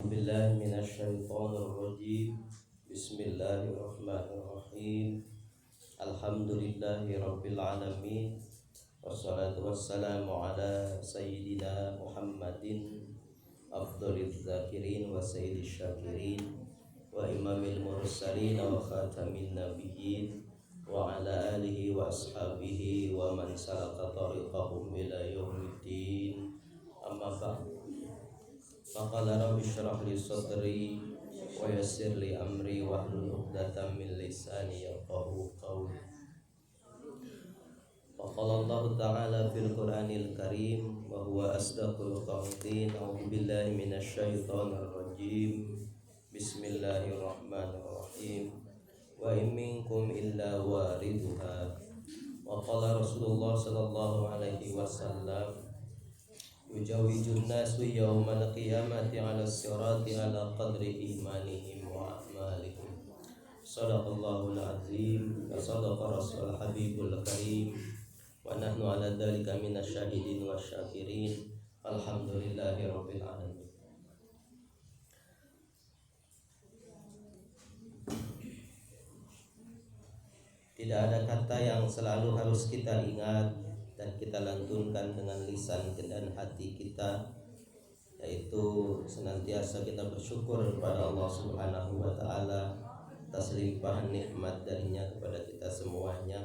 billahi minasyaitonir rajim. Bismillahirrahmanirrahim. Alhamdulillahi rabbil alamin. Wassalatu wassalamu ala sayyidina Muhammadin afdhaliz zakirin wa sayyidish syakirin wa imamil mursalin wa khatamin nabiyyin wa ala alihi wa ashabihi wa man salaka tariqahum ila yaumiddin. Amma ba'du. Faqala rabbi shrah li sadri wa yassir li amri wahlul 'uqdatam min lisani yafqahu qawli. Faqala Allah ta'ala fil Qur'anil Karim wa huwa asdaqul qawlin. A'udzu billahi minasy syaithanir rajim. Bismillahirrahmanirrahim. Wa in minkum illa wariduha. Wa qala Rasulullah sallallahu alaihi wasallam yujawijun nasu yawmal qiyamati ala sirati ala qadri imanihim wa a'malihim. Sadaqallahul azim wa sadaqa rasul habibul karim wa nahnu ala dhalika minasyahidin wa syakirin. Alhamdulillahi rabbil alamin. Tidak ada kata yang selalu harus kita ingat dan kita lantunkan dengan lisan dan hati kita, yaitu senantiasa kita bersyukur kepada Allah Subhanahu wa taala atas limpahan nikmat darinya kepada kita semuanya,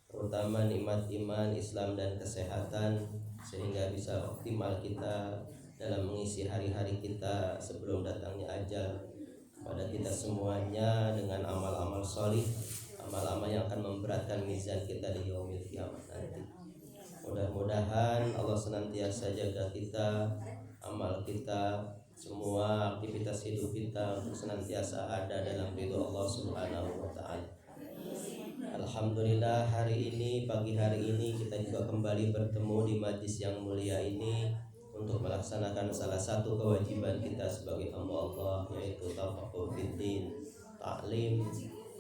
terutama nikmat iman, Islam dan kesehatan, sehingga bisa optimal kita dalam mengisi hari-hari kita sebelum datangnya ajal kepada kita semuanya dengan amal-amal sholih, amal-amal yang akan memberatkan mizan kita di yaumil kiamat nanti. Mudah-mudahan Allah senantiasa jaga kita, amal kita, semua aktivitas hidup kita untuk senantiasa ada dalam ridho Allah Subhanahu wa taala. Alhamdulillah, hari ini, pagi hari ini kita juga kembali bertemu di majlis yang mulia ini untuk melaksanakan salah satu kewajiban kita sebagai hamba Allah, yaitu tafaqquh fiddin, ta'lim,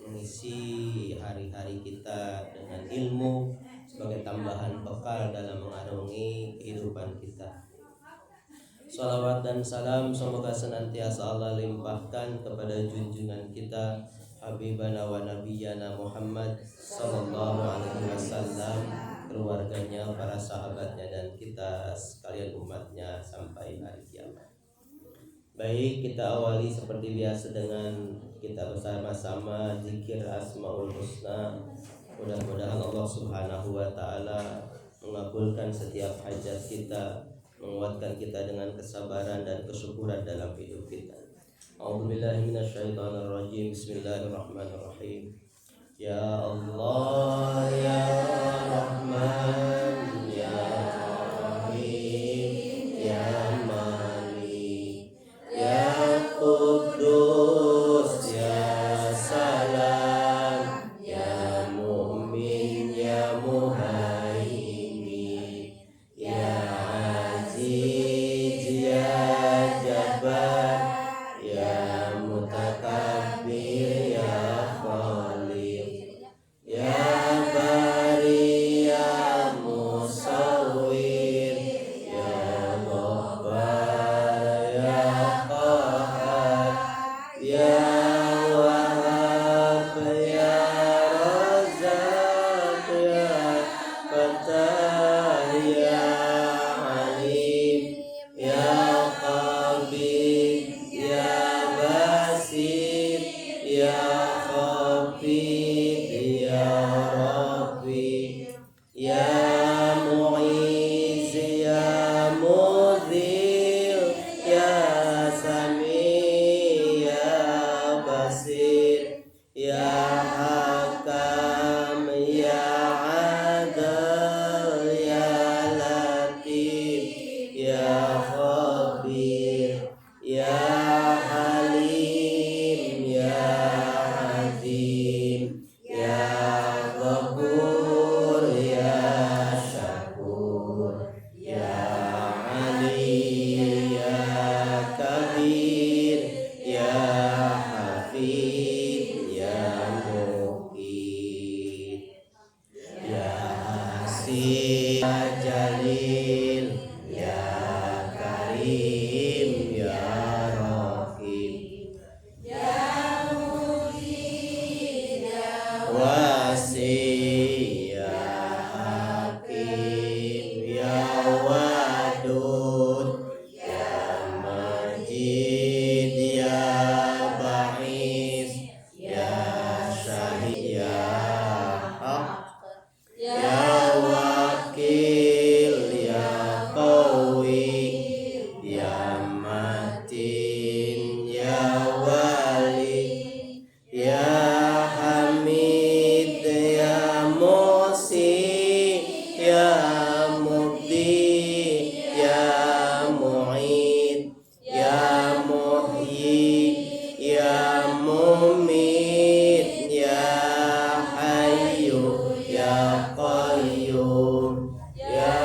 mengisi hari-hari kita dengan ilmu sebagai tambahan bekal dalam mengarungi kehidupan kita. Salawat dan salam semoga senantiasa Allah limpahkan kepada junjungan kita Habibana wa Nabiyana Muhammad sallallahu alaihi wasallam, keluarganya, para sahabatnya, dan kita sekalian umatnya sampai hari kiamat. Baik, kita awali seperti biasa dengan kita bersama-sama zikir Asmaul Husna. Mudah-mudahan Allah Subhanahu wa taala mengabulkan setiap hajat kita, menguatkan kita dengan kesabaran dan kesyukuran dalam hidup kita. A'udzubillahi minasyaitonir rajim. Bismillahirrahmanirrahim. Ya Allah ya Rahman ya Rahim ya Malik ya Quddus ya Salam ya Mu'min ya Muhaimin ya Aziz ya Jabbar ya Mutakabbir ya Khaliq ya Bari ya Musawwir ya Ghaffar ya Qahhar ya Wahhab ya Razzaq ya Fattah ya Alim ya Qabir ya Basir ya Khafid ya Rabbi ya Mu'iz ya Mudhil ya Sami ya Basir ya Hakam ya Adil ya Latif ya Khabir ya Halim ya Azim ya Ghafur ya Syakur ya Ali ya Kabir ya Hafid ya Muqit ya Hasib ya Jalil ya Karim ya ya mumit ya hayyu ya qayyum ya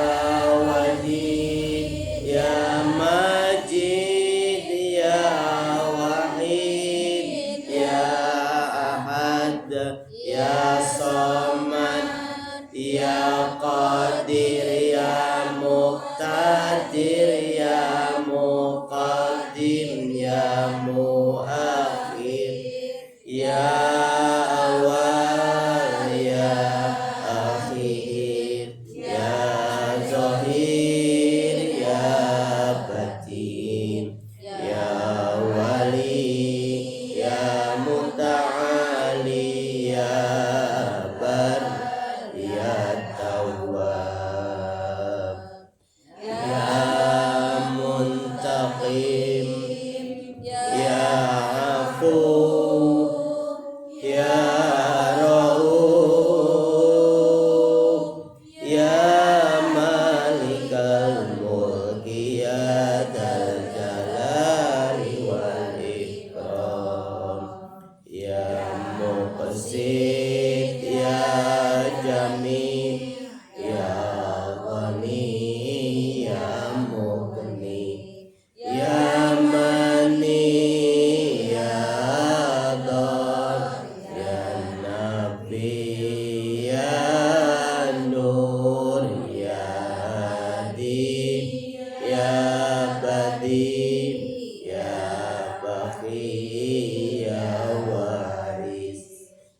wajid ya majid ya wahid ya ahad ya samad ya qadir ya muqtadir ya muqaddim ya muakhir ya awal ya akhir ya zahir ya batin ya wali ya muta'ali ya bar ya tawwab ya muntaqim ya afu ya rauf ya malikal mulki ya dzal jalali wal ikram ya muqsit ya jamil ya ghani ya mughni ya mani ya dar ya nabi ya nur ya hadi ya badi ya baqi ya waris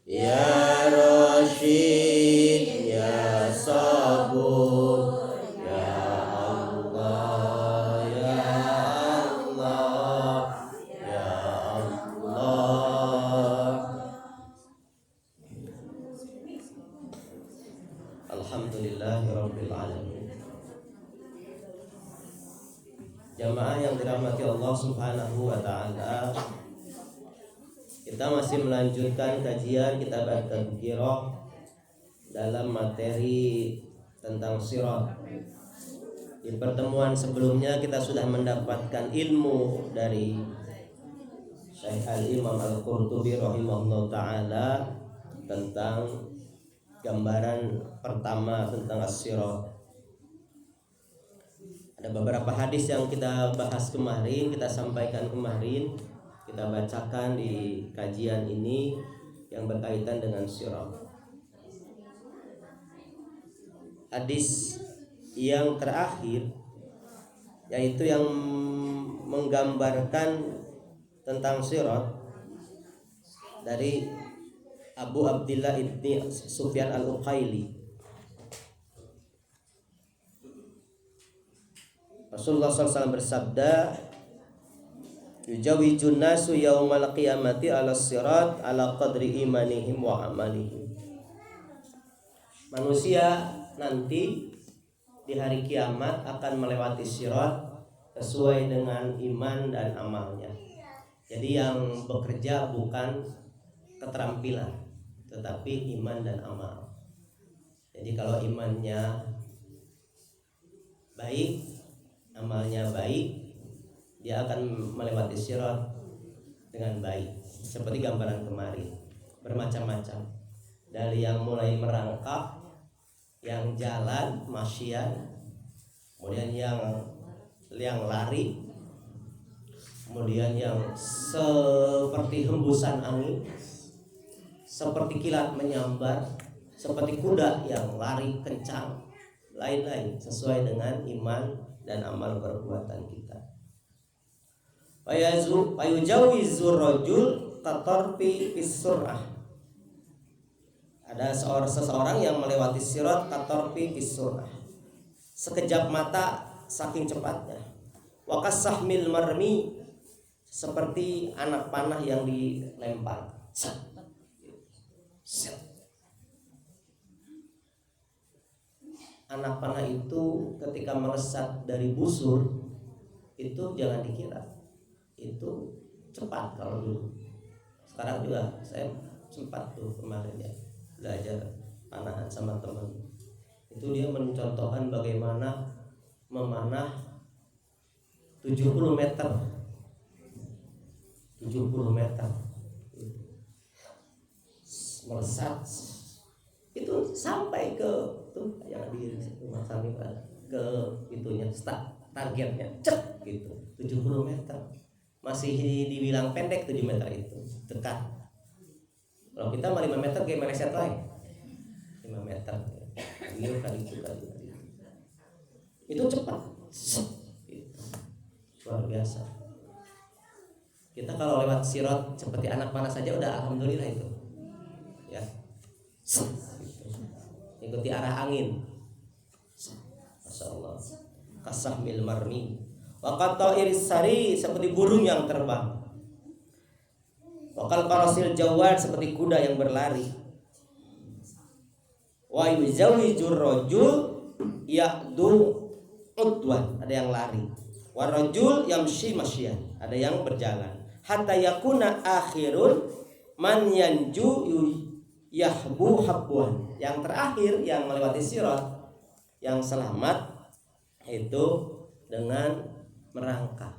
ya Rashid ya Sabur ya Allah ya Allah ya Allah. Alhamdulillahirabbil alamin. Jamaah yang dirahmati Allah Subhanahu wa taala, kita masih melanjutkan kajian kitab At-Tadhkirah dalam materi tentang sirat. Di pertemuan sebelumnya kita sudah mendapatkan ilmu dari Syekh Al-Imam Al-Qurtubi rahimahullah ta'ala tentang gambaran pertama tentang as-sirat. Ada beberapa hadis yang kita bahas kemarin, kita sampaikan kemarin, kita bacakan di kajian ini yang berkaitan dengan sirat. Hadis yang terakhir yaitu yang menggambarkan tentang sirat dari Abu Abdillah ibni Sufyan al-Uqaili. Rasulullah SAW bersabda, yujawijun nasu yaumal qiyamati ala sirat ala qadri imanihim wa amalihim. Manusia nanti di hari kiamat akan melewati sirat sesuai dengan iman dan amalnya. Jadi yang bekerja bukan keterampilan, tetapi iman dan amal. Jadi kalau imannya baik, amalnya baik, dia akan melewati sirat dengan baik. Seperti gambaran kemarin, bermacam-macam. Dari yang mulai merangkak, yang jalan, masyian, kemudian yang lari, kemudian yang seperti hembusan angin, seperti kilat menyambar, seperti kuda yang lari kencang, lain-lain sesuai dengan iman dan amal perbuatan kita. Fayujawizur rajul qatarfi fis-sur'ah. Ada seseorang yang melewati sirat qatarfi fis-sur'ah, sekejap mata saking cepatnya. Wa kasahmil marmi, seperti anak panah yang dilempar. Anak panah itu ketika melesat dari busur itu jangan dikira itu cepat kalau dulu. Sekarang juga saya sempat tuh kemarin ya belajar panahan sama teman. Itu dia mencontohkan bagaimana memanah 70 meter 70 meter melesat itu sampai ke tuh yang di rumah kami ke itunya targetnya cek gitu 70 meter masih dibilang pendek 7 meter itu dekat. Kalau kita mah 5 meter kayak meleset lagi 5 meter itu cepat luar biasa. Kita kalau lewat sirat seperti anak panah saja udah alhamdulillah itu ya ikuti arah angin. Masya Allah. Kasahmil marmi waqata iris sari seperti burung yang terbang. Wakal karasil jawad seperti kuda yang berlari. Wa yuzawijur rajul ya'du udwan ada yang lari. Wa rajul yamshi masyian ada yang berjalan. Hatta yakuna akhirun man yanju yahbu habwan. Yang terakhir yang melewati sirat yang selamat itu dengan merangkak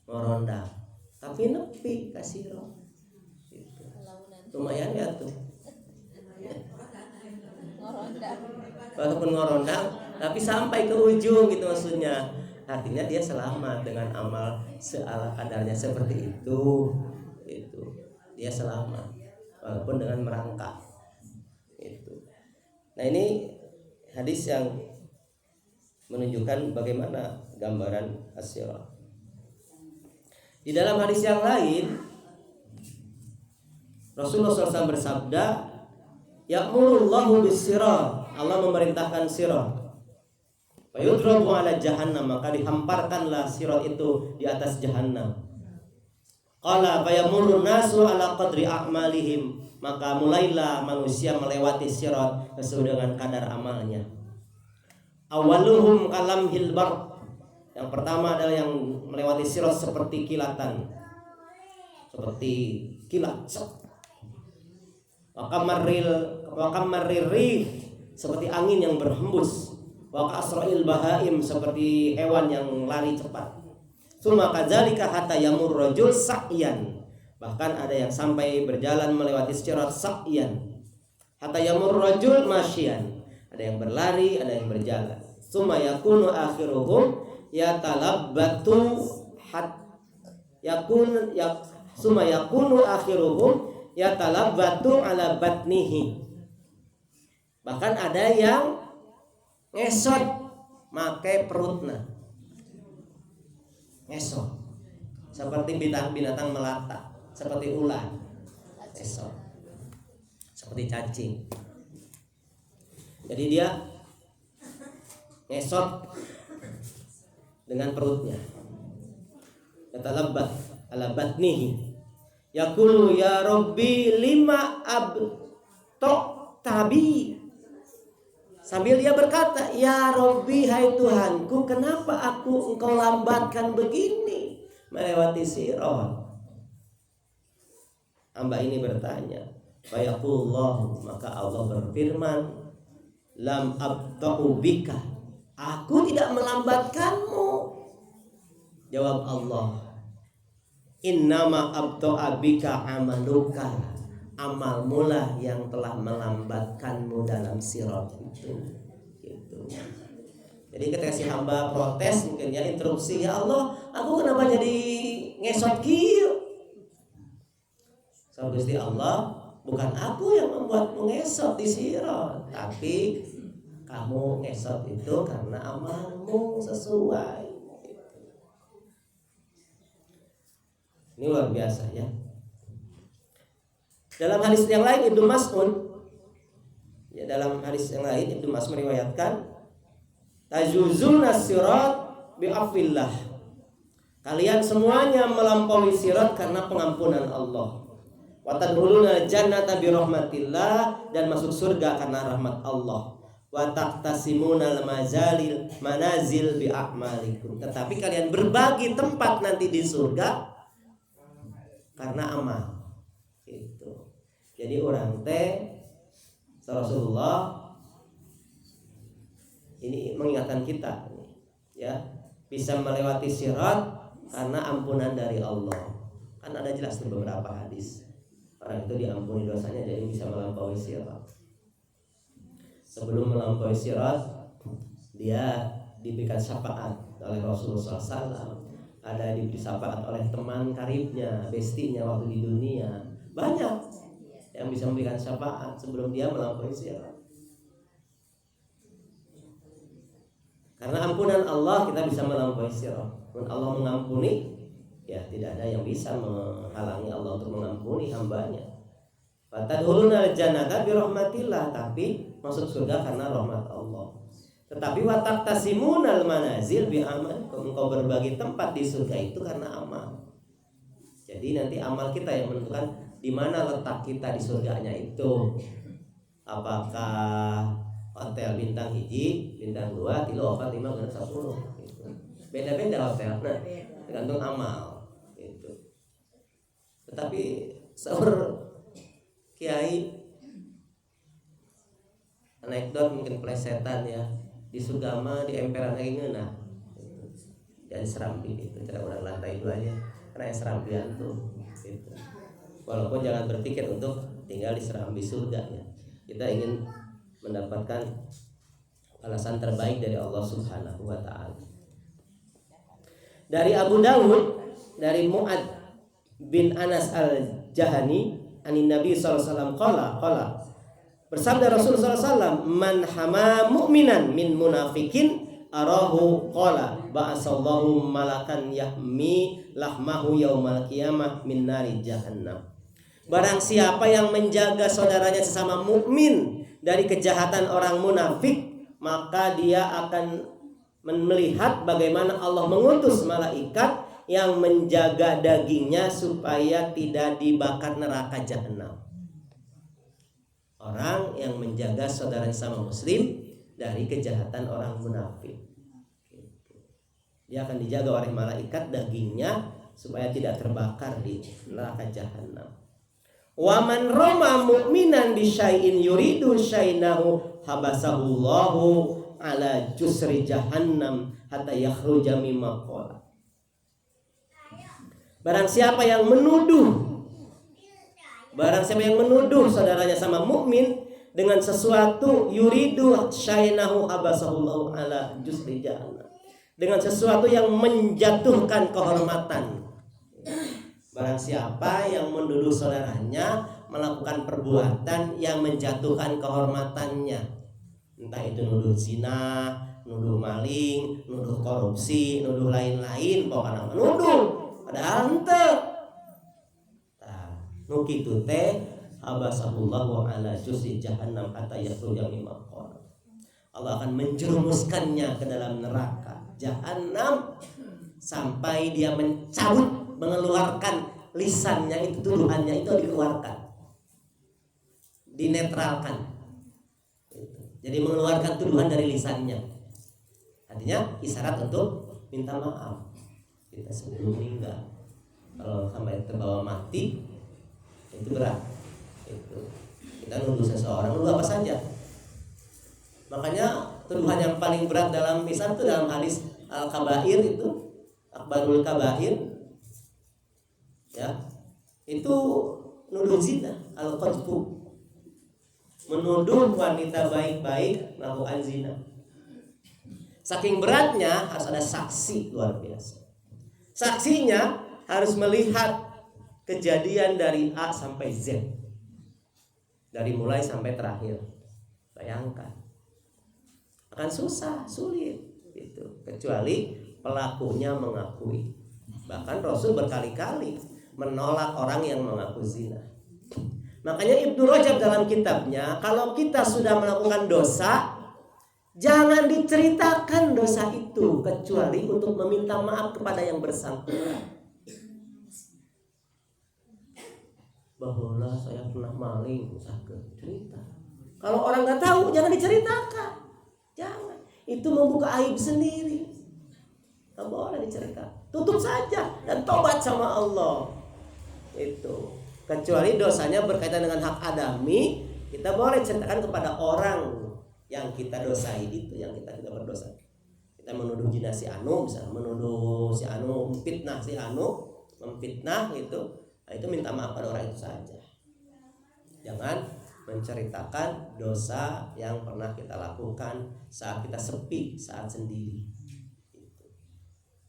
meronda tapi nepi ka sirat gitu. Lumayan ya tuh walaupun ngorondang tapi sampai ke ujung gitu maksudnya. Artinya dia selamat dengan amal seala kadarnya seperti itu dia selamat walaupun dengan merangkak itu. Nah ini hadis yang menunjukkan bagaimana gambaran as-sirat. Di dalam hadis yang lain Rasulullah SAW bersabda ya'murullahu bis-sirat Allah memerintahkan sirat fayudrabu ala jahannam maka dihamparkanlah sirat itu di atas jahannam. Qala fayamurun nasu ala qadri a'malihim maka mulailah manusia melewati sirat sesuai dengan kadar amalnya. Awaluhum kalam hilbar yang pertama adalah yang melewati sirat seperti kilatan seperti kilat. Wakamarrih seperti angin yang berhembus. Wakasroil bahaim seperti hewan yang lari cepat. Summa kadzalika hatta yamur rajul sa'yan bahkan ada yang sampai berjalan melewati sirat sa'yan. Hatta yamur rajul masyian ada yang berlari ada yang berjalan. Summa yakunu akhiruhum yatalabbatu summa yakunu akhiruhum yatalabbatu ala batnihi bahkan ada yang ngesot make perutna ngesot seperti binatang melata seperti ular ngesot seperti cacing. Jadi dia ngesot dengan perutnya yatalabbat ala batnihi yaqulu ya rabbi lima tabi sambil dia berkata ya rabbi hai Tuhanku kenapa engkau lambatkan begini melewati sirat. Hamba ini bertanya fayaqulullah maka Allah berfirman lam abta'u bika aku tidak melambatkanmu. Jawab Allah innama abta'a bika amaluka amalmu lah yang telah melambatkanmu dalam sirat itu gitu. Jadi ketika si hamba protes mungkin ya interupsi ya Allah aku kenapa jadi ngesot kieu. So Gusti Allah bukan aku yang membuatmu ngesot di sirat tapi kamu ngesot itu karena amalmu sesuai. Ini luar biasa ya. Dalam hadis yang lain Ibnu Mas'ud ya dalam hadis yang lain Ibnu Mas'ud meriwayatkan tajuzuna sirat bi'afillah kalian semuanya melampaui sirat karena pengampunan Allah. Wa tadkhuluna jannata bi rahmatillah dan masuk surga karena rahmat Allah. Wa taqtasimuna manazil bi a'malikum tetapi kalian berbagi tempat nanti di surga karena amal. Gitu. Jadi orang teh Rasulullah ini mengingatkan kita ya bisa melewati sirat karena ampunan dari Allah. Kan ada jelas tuh beberapa hadis. Orang itu diampuni dosanya jadi bisa melampaui sirat. Sebelum melampaui sirat, dia diberikan syafaat oleh Rasulullah SAW. Ada diberi syafaat oleh teman karibnya, bestinya waktu di dunia. Banyak yang bisa memberikan syafaat sebelum dia melampaui sirat. Karena ampunan Allah kita bisa melampaui sirat. Allah mengampuni, ya tidak ada yang bisa menghalangi Allah untuk mengampuni hambanya. Fatadkhuluna al-jannata bi rahmatillah, tapi masuk surga karena rahmat Allah. Tetapi wataqtasimunal manazil bi amal, engkau berbagi tempat di surga itu karena amal. Jadi nanti amal kita yang menentukan di mana letak kita di surganya itu. Apakah hotel bintang 1, bintang 2, 3, 4, 5, 6, 10 gitu. Beda-beda hotel. Nah, tergantung amal gitu. Tetapi sahur kiai anekdot mungkin plesetan ya, di Sugama di emperan lagi ngeunah gitu. Jadi serambi gitu, cara orang lantai 2 nya karena serambian tuh gitu. Walaupun jangan berpikir untuk tinggal di serambi surga ya. Kita ingin mendapatkan balasan terbaik dari Allah Subhanahu wa taala. Dari Abu Dawud dari Mu'ad bin Anas al-Jahani anin Nabi sallallahu alaihi wasallam qala bersabda Rasulullah sallallahu man hama mu'minan min munafikin arahu qala ba'asallahu malakan yahmi lahmahu yaumal qiyamah min nari jahannam. Barang siapa yang menjaga saudaranya sesama mukmin dari kejahatan orang munafik, maka dia akan melihat bagaimana Allah mengutus malaikat yang menjaga dagingnya supaya tidak dibakar neraka jahanam. Orang yang menjaga saudara sama muslim dari kejahatan orang munafik, dia akan dijaga oleh malaikat dagingnya supaya tidak terbakar di neraka jahanam. Wa man rama mu'minan bi syai'in yuridu syainahu habasahullahu ala jusri jahannam hatta yakhruja mimma qala. Barang siapa yang menuduh saudaranya sama mukmin dengan sesuatu yuridu syainahu habasahullahu ala jusri jahannam, dengan sesuatu yang menjatuhkan kehormatan. Barang siapa yang menuduh saudaranya melakukan perbuatan yang menjatuhkan kehormatannya, entah itu nuduh zina, nuduh maling, nuduh korupsi, nuduh lain-lain, pokoknya menuduh padahal henteu. Nah, nu kitu teh habasahullahu ala jusri jahannam hatta yakhruja mimma qala. Allah akan menjerumuskannya ke dalam neraka jahanam sampai dia mencabut, mengeluarkan lisannya itu, tuduhannya itu dikeluarkan, dinetralkan. Jadi mengeluarkan tuduhan dari lisannya. Artinya isyarat untuk minta maaf kita sebelum meninggal. Kalau sampai terbawa mati itu berat. Itu kita nuduh seseorang, nuduh apa saja. Makanya tuduhan yang paling berat dalam Islam itu dalam hadis al-kabair itu, akbarul kabair, ya, itu nuduh zina, al-qadfu, menuduh wanita baik-baik melakukan zina. Saking beratnya harus ada saksi luar biasa. Saksinya harus melihat kejadian dari A sampai Z, dari mulai sampai terakhir. Bayangkan, akan susah, sulit gitu, kecuali pelakunya mengakui. Bahkan Rasul berkali-kali menolak orang yang mengaku zina. Makanya Ibnu Rajab dalam kitabnya, kalau kita sudah melakukan dosa, jangan diceritakan dosa itu kecuali untuk meminta maaf kepada yang bersangkutan. Bahwa saya pernah maling, cerita. Kalau orang nggak tahu, jangan diceritakan. Jangan. Itu membuka aib sendiri. Nggak boleh diceritakan. Tutup saja dan tobat sama Allah. Itu. Kecuali dosanya berkaitan dengan hak adami, kita boleh ceritakan kepada orang yang kita dosai itu, yang kita berdosa. Kita menuduh zina si Anu, misalnya menuduh si Anu fitnah si Anu, memfitnah itu, nah itu minta maaf pada orang itu saja. Jangan menceritakan dosa yang pernah kita lakukan saat kita sepi, saat sendiri. Gitu.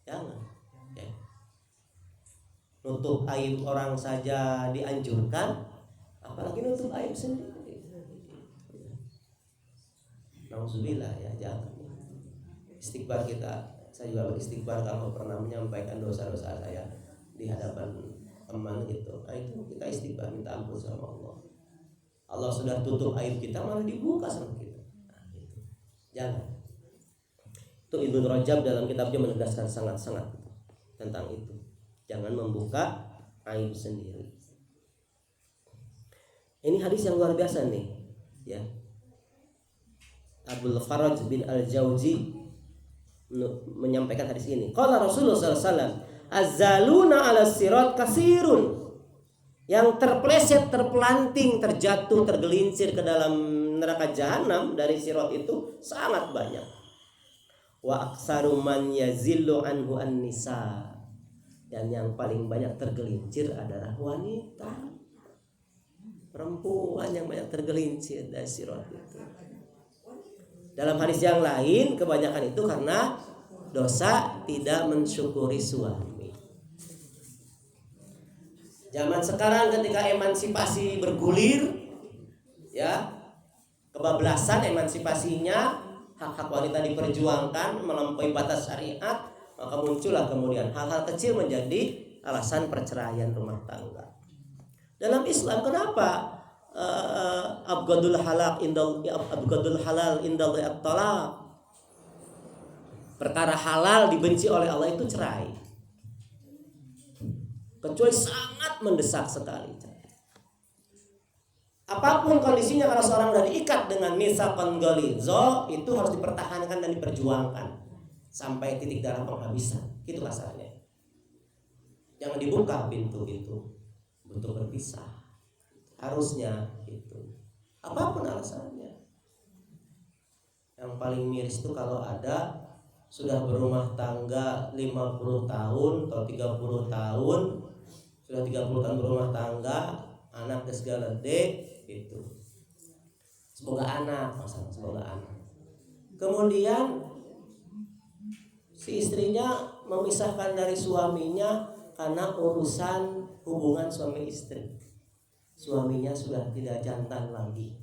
Jangan. Ya. Nutup aib orang saja dianjurkan, apalagi nutup aib sendiri. Nauzubillah ya, jangan. Istighfar kita, saya juga beristighfar kalau pernah menyampaikan dosa-dosa saya di hadapan teman gitu. Nah itu kita istighfar, minta ampun sama Allah. Allah sudah tutup aib kita, malah dibuka sama kita. Nah, itu. Jangan. Itu Ibnu Rajab dalam kitabnya menegaskan sangat-sangat tentang itu. Jangan membuka aib sendiri. Ini hadis yang luar biasa nih, ya. Abdul Faraj bin Al-Jauzi menyampaikan hadis ini. Qala Rasulullah sallallahu alaihi wasallam, "Az-zaluna 'ala sirat kasirun." Yang terpleset, terpelanting, terjatuh, tergelincir ke dalam neraka jahanam dari sirat itu sangat banyak. Wa aktsaru man yazillu anhu an-nisa. Dan yang paling banyak tergelincir adalah wanita. Perempuan yang banyak tergelincir dari sirat itu. Dalam hadis yang lain, kebanyakan itu karena dosa tidak mensyukuri suami. Zaman sekarang ketika emansipasi bergulir, ya, kebablasan emansipasinya, hak-hak wanita diperjuangkan melampaui batas syariat, maka muncullah kemudian hal-hal kecil menjadi alasan perceraian rumah tangga. Dalam Islam kenapa abghadul halal indal at-talaq? Perkara halal dibenci oleh Allah itu cerai. Kecuali sangat mendesak sekali. Apapun kondisinya, kalau seorang sudah diikat dengan mitsaqan ghalidha, itu harus dipertahankan dan diperjuangkan sampai titik darah penghabisan. Itu kasarnya. Jangan dibuka pintu itu untuk berpisah. Harusnya itu. Apapun alasannya. Yang paling miris itu kalau ada sudah berumah tangga 50 tahun atau 30 tahun, sudah 30 tahun berumah tangga, anak segala gede itu. Semoga anak, masalah semoga anak. Kemudian si istrinya memisahkan dari suaminya karena urusan hubungan suami istri. Suaminya sudah tidak jantan lagi.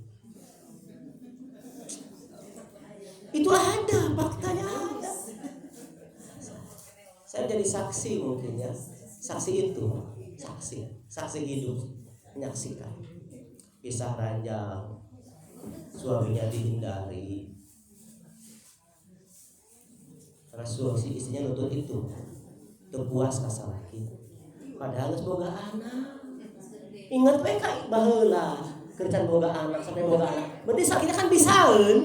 Itu ada, faktanya ada. Saya jadi saksi mungkin ya. Saksi itu, saksi hidup menyaksikan kisah ranjang, suaminya dihindari karena si istrinya nutut itu puas kasar lagi. Padahal semoga anak. Ingat mereka baheula kerjaan boga anak sampai boga anak. Berarti sakitnya kan bisaeun.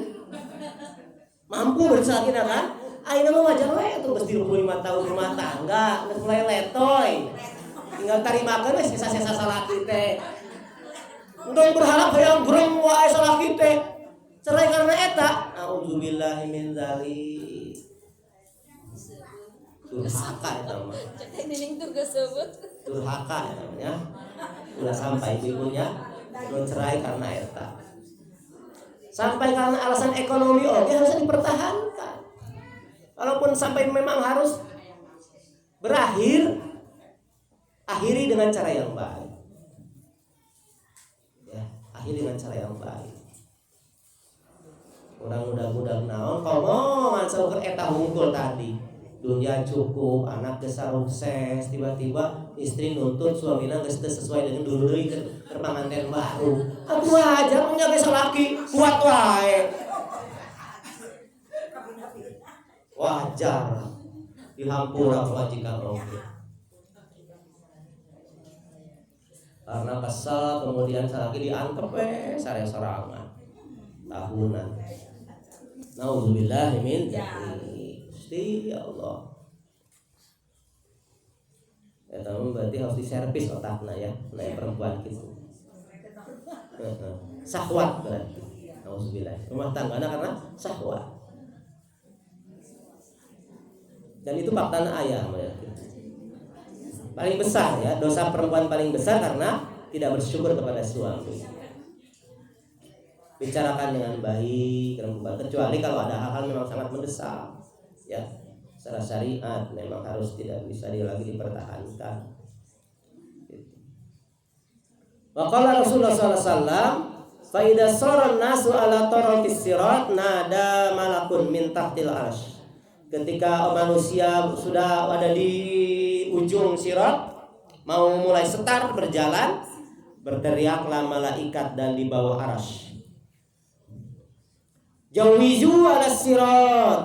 Mampu berarti sakitnya kan? Ayeuna mah wajar we atuh geus 25 tahun rumah tangga, geus mulai letoy. Tinggal tarimakeun we sisa-sisa salaki teh. Entong berharap hayang greng wae salaki teh. Cerai karena eta. Auzubillahi min dzalik. Durhaka eta mah. Nining tuh geus sebut. Durhaka namanya. Udah sampai ibunya belum cerai karena eta. Sampai karena alasan ekonomi harus dipertahankan. Walaupun sampai memang harus berakhir, akhiri dengan cara yang baik. Ya, akhiri dengan cara yang baik. Mudah-mudahan naon komongan sauker eta hungkul tadi. Dunia cukup, anak geus sukses, tiba-tiba istri nuntut suamina geus teu sesuai dengan duleuy keur panganten baru. Aku aja punya geus laki, kuat wae. Wajar. Dihampura majikan oge. Karena kesel kemudian salaki diangkep sare sorangan. Tahunan. Nauzubillahi min dzalik. Ya Allah. Ya tahu berarti harus diservis otaknya ya, nah perempuan gitu. Syahwat berarti. Nauzubillah. Rumah tanggana karena syahwat. Dan itu faktanya ayah ya. paling besar ya, dosa perempuan paling besar karena tidak bersyukur kepada suami. Bicarakan dengan baik perempuan, kecuali kalau ada hal-hal memang sangat mendesak ya, secara syariat memang harus tidak bisa lagi dipertahankan. Wa qala Rasulullah sallallahu alaihi wasallam, fa idza sara nasu ala tarafis sirat nada malakun min tahtil arsy. Ketika manusia sudah ada di ujung sirat, mau mulai start berjalan, berteriaklah malaikat dan di bawah arsy. Jawizu ala sirat,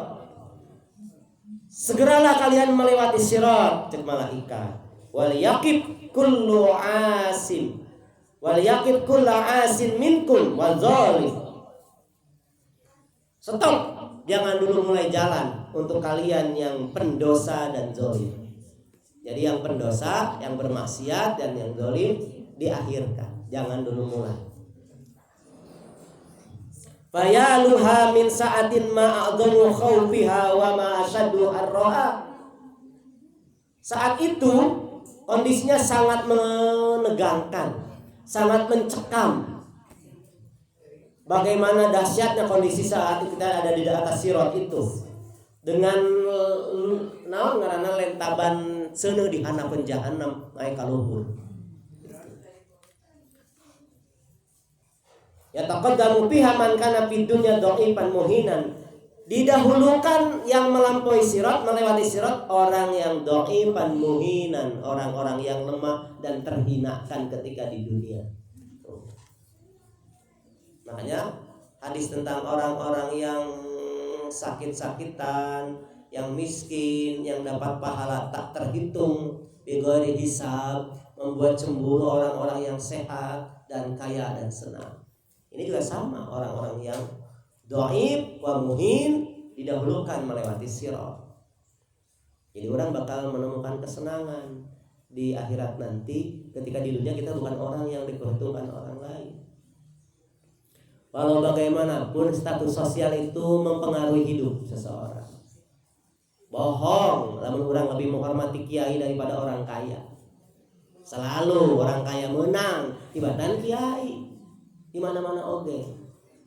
segeralah kalian melewati sirat, cek malaikat. Wal yaqib kullu asim, wal yaqib kullu asin minkum wal zalim. Stop, jangan dulu mulai jalan untuk kalian yang pendosa dan zalim. Jadi yang pendosa, yang bermaksiat dan yang zalim diakhirkan, jangan dulu mulai. Fayaluha min sa'atin ma'adhamu khawfiha wa ma'asyadu arroha. Saat itu kondisinya sangat menegangkan, sangat mencekam. Bagaimana dahsyatnya kondisi saat kita ada di atas sirat itu, dengan naon ngaranna lentaban seuneu di hanapeun jahanam naik ka luhur. Ya taqaddamu fiha man kana fid dunya dha'ifan muhinan. Didahulukan yang melampaui sirat, melewati sirat orang yang dha'ifan muhinan, orang-orang yang lemah dan terhinakan ketika di dunia. Makanya hadis tentang orang-orang yang sakit-sakitan, yang miskin, yang dapat pahala tak terhitung, bighairi hisab, membuat cemburu orang-orang yang sehat dan kaya dan senang. Ini juga sama, orang-orang yang dhaif wa muhin didahulukan melewati sirat. Jadi orang bakal menemukan kesenangan di akhirat nanti, ketika di dunia kita bukan orang yang diperhitungkan orang lain. Walau bagaimanapun status sosial itu mempengaruhi hidup seseorang. Bohong, lamun orang lebih menghormati kiai daripada orang kaya. Selalu orang kaya menang tibatan kiai. Di mana-mana oke.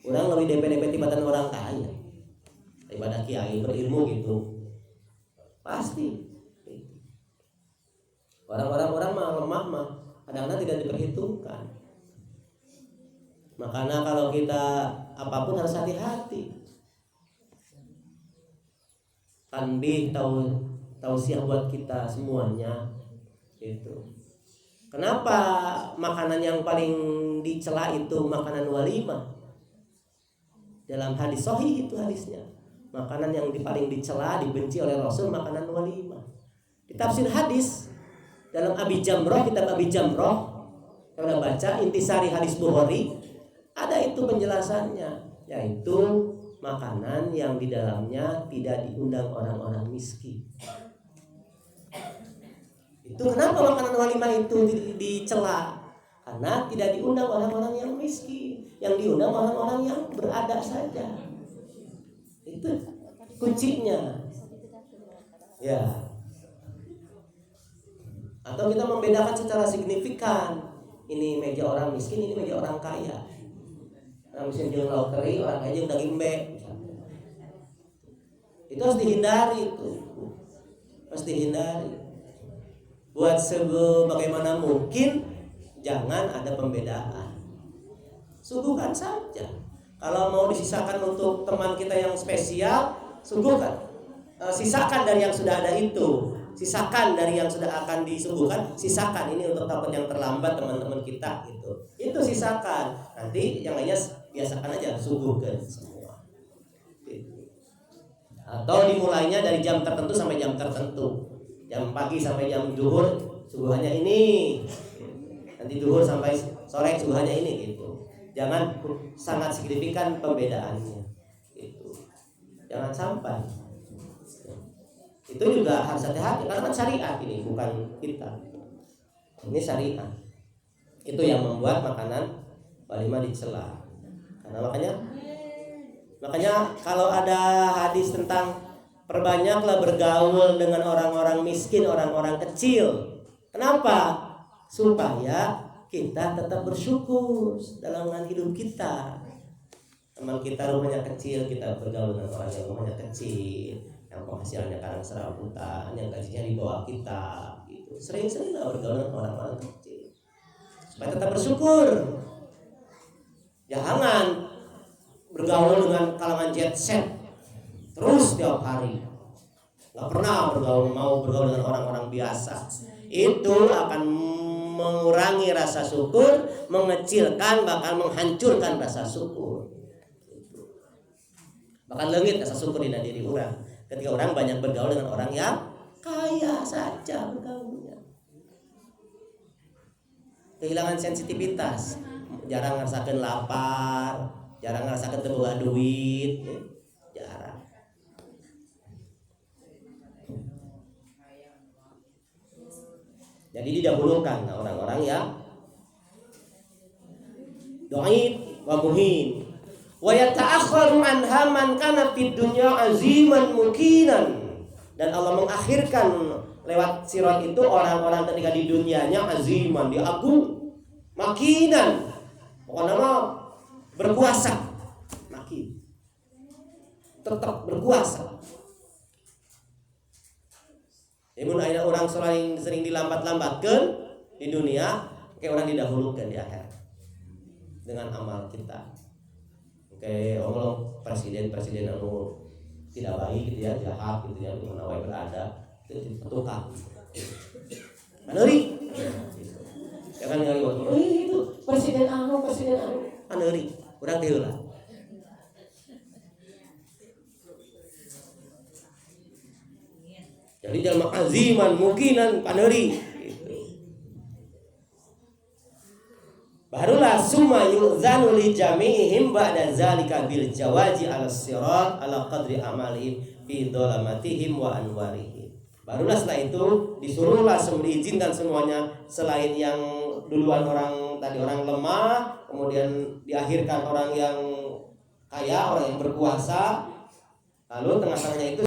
Orang lebih DP tibatan orang kaya daripada kiai berilmu gitu. Pasti. Orang mah lemah mah kadang-kadang tidak diperhitungkan. Makanya kalau kita apapun harus hati-hati. Tanbih tausiah buat kita semuanya itu. Kenapa makanan yang paling dicela itu makanan walimah? Dalam hadis sahih itu hadisnya. Makanan yang paling dicela, dibenci oleh Rasul makanan walimah. Di tafsir hadis dalam Abi Jamroh, kitab Abi Jamroh, kita udah baca intisari hadis Bukhari, ada itu penjelasannya, yaitu makanan yang di dalamnya tidak diundang orang-orang miskin. Itu kenapa makanan walimah itu dicela? Karena tidak diundang orang-orang yang miskin, yang diundang orang-orang yang berada saja. Itu kuncinya. Ya. Atau kita membedakan secara signifikan. Ini meja orang miskin, ini meja orang kaya. Orang miskin jeung lauk teri, orang kaya jeung daging be. Itu harus dihindari itu. Harus dihindari. Buat sebagaimana mungkin jangan ada pembedaan. Suguhkan saja. Kalau mau disisakan untuk teman kita yang spesial, suguhkan. Sisakan dari yang sudah ada itu. Sisakan dari yang sudah akan disuguhkan, sisakan. Ini untuk takut yang terlambat teman-teman kita gitu. Itu sisakan. Nanti yang lainnya biasakan aja, suguhkan semua. Atau dimulainya dari jam tertentu sampai jam tertentu. Jam pagi sampai jam zuhur suguhannya ini. Nanti zuhur sampai sore suguhannya ini gitu. Jangan sangat signifikan pembedaannya. Gitu. Jangan sampai. Itu juga harus hati-hati karena kan syariat ini, bukan kita. Ini syariat. Itu yang membuat makanan walimah dicela. Karena makanya kalau ada hadis tentang perbanyaklah bergaul dengan orang-orang miskin, orang-orang kecil. Kenapa? Supaya kita tetap bersyukur dalam hidup kita. Teman kita rumahnya kecil, kita bergaul dengan orang yang rumahnya kecil, yang penghasilannya kadang serabutan, yang gajinya di bawah kita, gitu. Sering-sering lah bergaul dengan orang-orang kecil, supaya tetap bersyukur. Jangan bergaul dengan kalangan jet set terus tiap hari. Nggak pernah mau bergaul dengan orang-orang biasa. Itu akan mengurangi rasa syukur, mengecilkan, bahkan menghancurkan rasa syukur. Bahkan leungit rasa syukur di diri orang ketika orang banyak bergaul dengan orang yang kaya saja bergaulnya. Kehilangan sensitivitas, jarang ngerasakan lapar, jarang ngerasakan teboga duit, jarang. Jadi didahulukan orang-orang yang dhaif wa muhin. Wa yata'akhkharu anha man kana fid dunya aziman mukinan. Dan Allah mengakhirkan lewat sirat itu orang-orang ketika di dunianya aziman, dia agung, makinan. Pokoknya mah berkuasa, makin. Tetap berkuasa. Namun ada orang sering dilambat-lambatkan di dunia, kayak orang didahulukan di akhirat dengan amal kita. Kayak Allah presiden anu tidak baik gitu ya, jahat gitu ya, dimana wae berada, itu dipetukang. Aneuri. Ya kan ngari waktu. Itu presiden anu. Aneuri, urang deui lah. Jadi jalma aziman mukinan paneri gitu. Barulah summa yu'zanu li jami'ihim ba'da zalika bil jawazi 'ala sirat 'ala qadri amalihim fi dhalamatihim wa anwarihim. Barulah setelah itu disuruhlah diizinkan semuanya selain yang duluan orang tadi orang lemah, kemudian diakhirkan orang yang kaya, orang yang berkuasa, lalu tengah-tengahnya itu